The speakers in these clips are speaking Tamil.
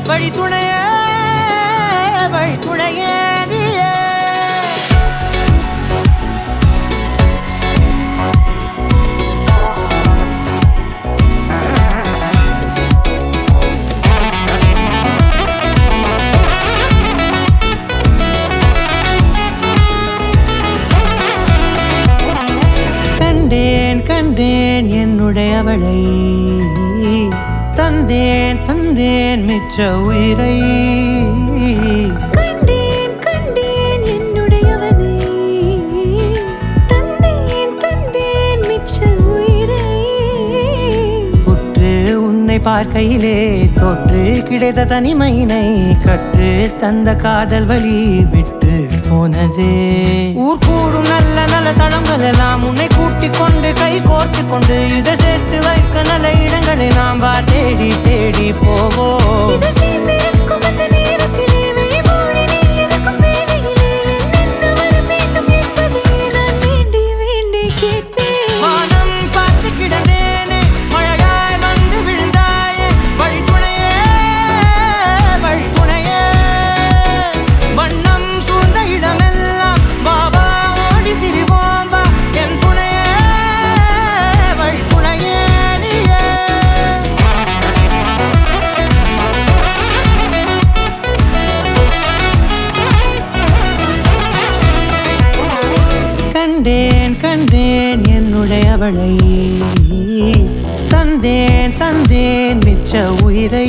வழி துணைய வழி துணைய கண்டேன் கண்டேன் என்னுடைய அவளை தந்தேன் தந்தேன் மிச்ச உயிரை கண்டேன் கண்டேன் என்னுடையவனை தந்தேன் தந்தேன் மிச்ச உயிரை உற்று உன்னை பார்க்கையிலே தொற்று கிடைத்த தனிமையினை கற்று தந்த காதல் வழி விட்டு போனதே ஊர் கூடும் நல்ல நல்ல தளங்கள் எல்லாம் உன்னை கூட்டிக் கொண்டு கை கோர்த்து கொண்டு இதை சேர்த்து வைக்க நல்ல இடங்களை நாம் தேடி தேடி போவோம். கண்டேன் கண்டேன் என்னுடைய அவளை தந்தேன் தந்தேன் மிச்ச உயிரை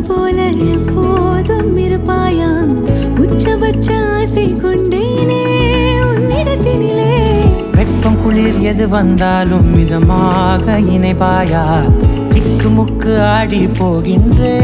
போல எப்போதும் இருப்பாயா உச்சபட்ச ஆசை கொண்டேனே உன்னிடத்தினிலே வெப்பம் குளிர் எது வந்தாலும் மிதமாக இணைப்பாயா திக்கு முக்கு ஆடி போகின்றே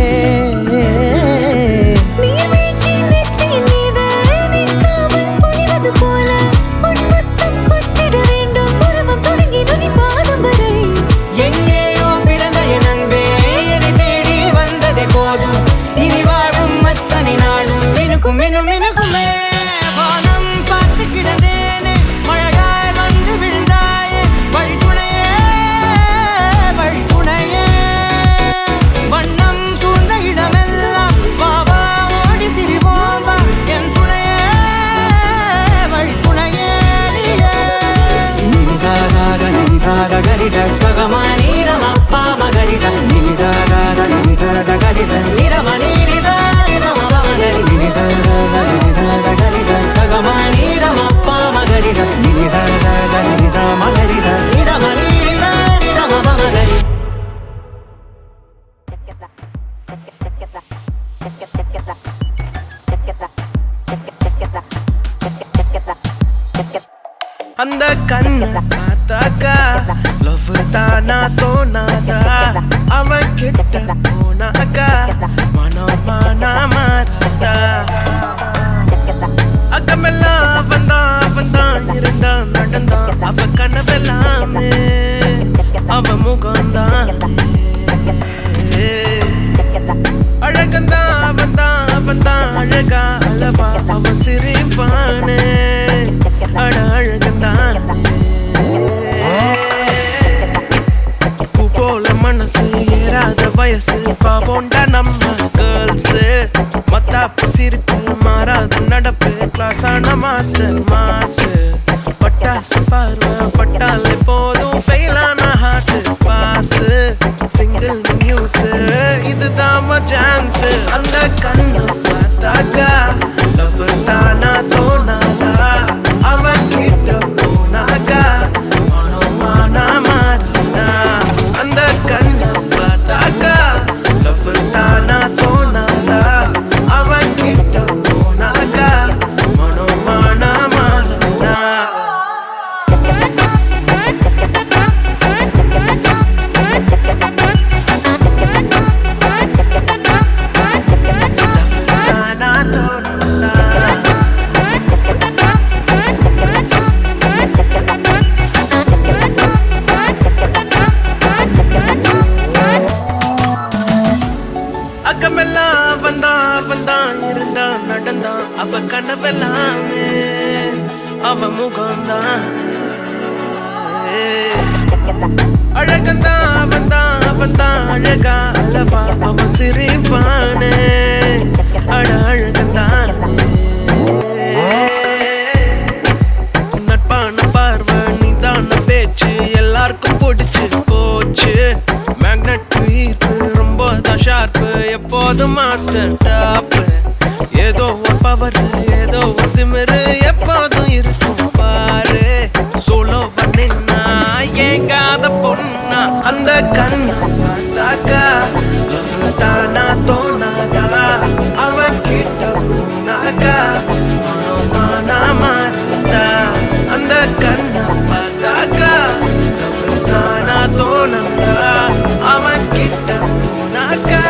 அந்த கண்ண பார்த்தாக்கா லவ் தானா தோணாதா அவன் கிட்ட போனாக்கா மனமானா மாறாதா அக்கமெல்லாம் அவன்தான் இருந்தான் நடந்தான் அவ கனவெல்லாமே அவ முகம்தான் அழகந்தான் அவன்தான் அழகா அளவா அவ சிரிப்பானே அட அழகந்தான் பூ போல மனசு ஏறாத வயசு பாவோண்டா நம்ம கேர்ள்ஸ் மத்தாப்பு சிரிப்பு மாறாத நடப்பு கிளாஸ் ஆன மாஸ்டர் மாசு பட்டாசு பார்வை பட்டாலே போதும் ஃபெயிலான ஹார்ட் பாஸ் சிங்கிள் நியூஸ் இதுதான் சான்ஸ் அந்த கண்ணு பார்த்தாக்கா லவ் தானா தோணாதா அவன் கிட்ட போனாக்கா மனமானா மாறினா அந்த கண்ணு பார்த்தாக்கா லவ் தானா தோணாதா அவன் கிட்ட போனாக்கா மனமானா மாறினா love, முகம்தான் அழகந்தான் அவன்தான் அழகா அளவா அவன் சிரிப்பானே அழகந்தான் நட்பான பார்வை நீதான பேச்சு எல்லாருக்கும் பிடிச்சு போச்சு மேக்னெட் ஈர்ப்பு ரொம்ப தான் ஷார்ப்பு எப்போதும் மாஸ்டர் டாப்பு ஏதோ ஒரு பவர் ஏதோ ஒரு திமிரு எப்போதும் இருக்கும் பாரு சோலோ பண்ணினா ஏங்காத பொண்ணா அந்த கண்ணா பார்த்தாக்கா லவ் தானா தோணாதா அவன் கிட்ட போனாக்கா மனோமானா மாறுதா அந்த கண்ணா பார்த்தாக்கா லவ் தானா தோணாதா அவன் கிட்ட போனாக்கா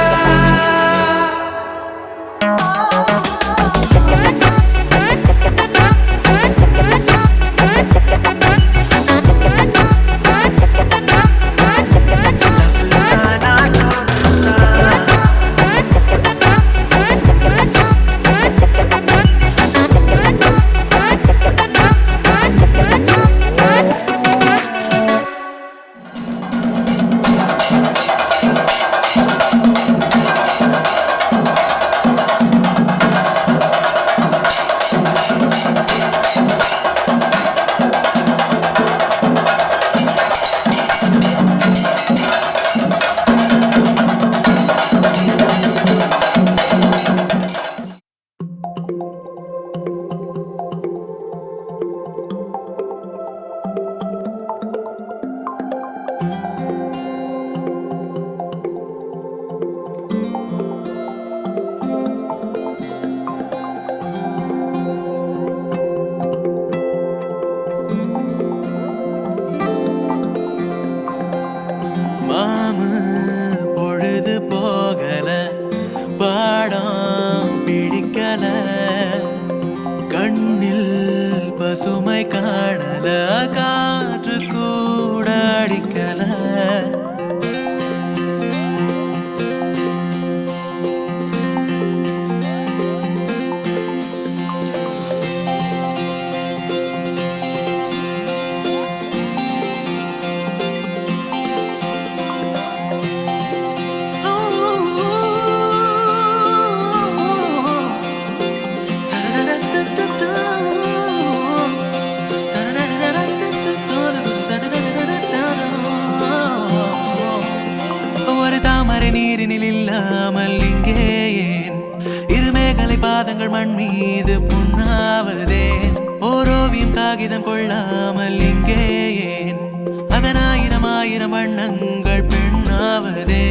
பொழுது போகல பாடம் பிடிக்கல கண்ணில் பசுமை காணல காற்று கூட அடிக்கல நீரினில் இல்லாமல் இங்கே ஏன் இருமேகலை பாதங்கள் மண் மீது புண்ணாவதேன் ஓரோவியம் காகிதம் கொள்ளாமல் இங்கே ஏன் அதன் ஆயிரம் ஆயிரம் வண்ணங்கள் பெண்ணாவதே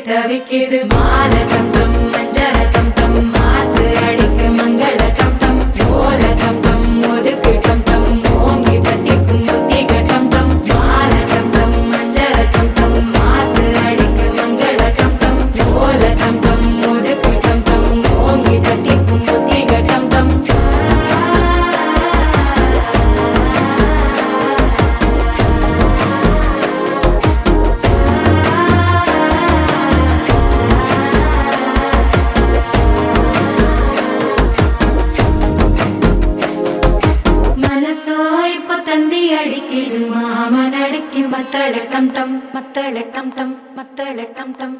தவிக்குது மால டம் டம் மஞ்சள டம் டம் மாத்து அடிக்க மங்கள டம் டம் ஓல டம் டம் ஒதுக்கு டம் டம் ஓங்கி தட்டிக்கும் புத்திக டம் டம் மால டம் டம் மஞ்சள டம் டம் மாத்து அடிக்க மங்கள டம் டம் ஓல டம் டம் ஒதுக்கு டம் டம் ஓங்கி தட்டிக்கும் புத்திக டம் டம் மனசோ இப்ப தந்தி அடிக்குது மாமன் அடிக்கு மத்தள டம் டம் மத்தள டம் டம் மத்தள டம் டம்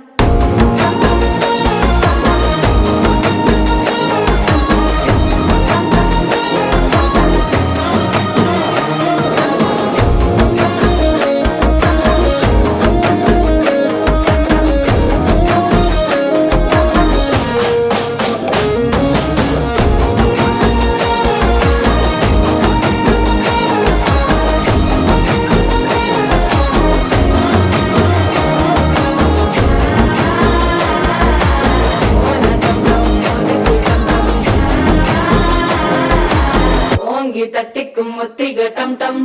ஓங்கி தட்டிக்கும் ஒத்திக டம் டம்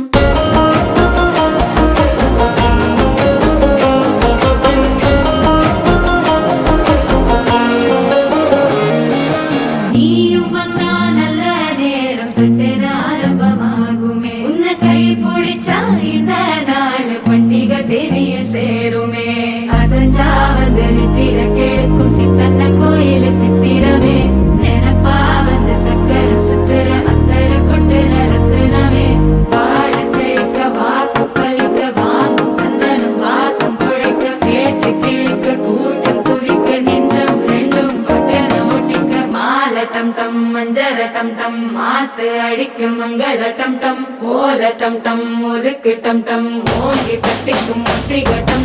நீயும் வந்தா நல்ல நேரம் சட்டென ஆரம்பமாகுமே உன்னை கை பிடிச்சா இந்த நாள் பண்டிகை தேதியில் சேருமே அசஞ்சா வந்து நித்திர கெடுக்கும் சித்தன்ன கோயில சித்திரமே நினப்பா வந்து சக்கர சுத்துற அத்தர கொண்டு நடத்துனவே வாழ செழிக்க வாக்கு பலிக்க வாங்கும் சந்தனம் வாசம் குழைக்க கேட்டு கிழிக்க கூட்டம் குதிக்க நெஞ்சம் ரெண்டும் பட்டன ஒட்டிக்க மால டம் டம் மஞ்சர டம் டம் மாத்து அடிக்க மங்கள டம் டம் ஓல டம் டம் ஒதுக்கு டம் டம் ஓங்கி தட்டிக்கும் ஒத்திக டம்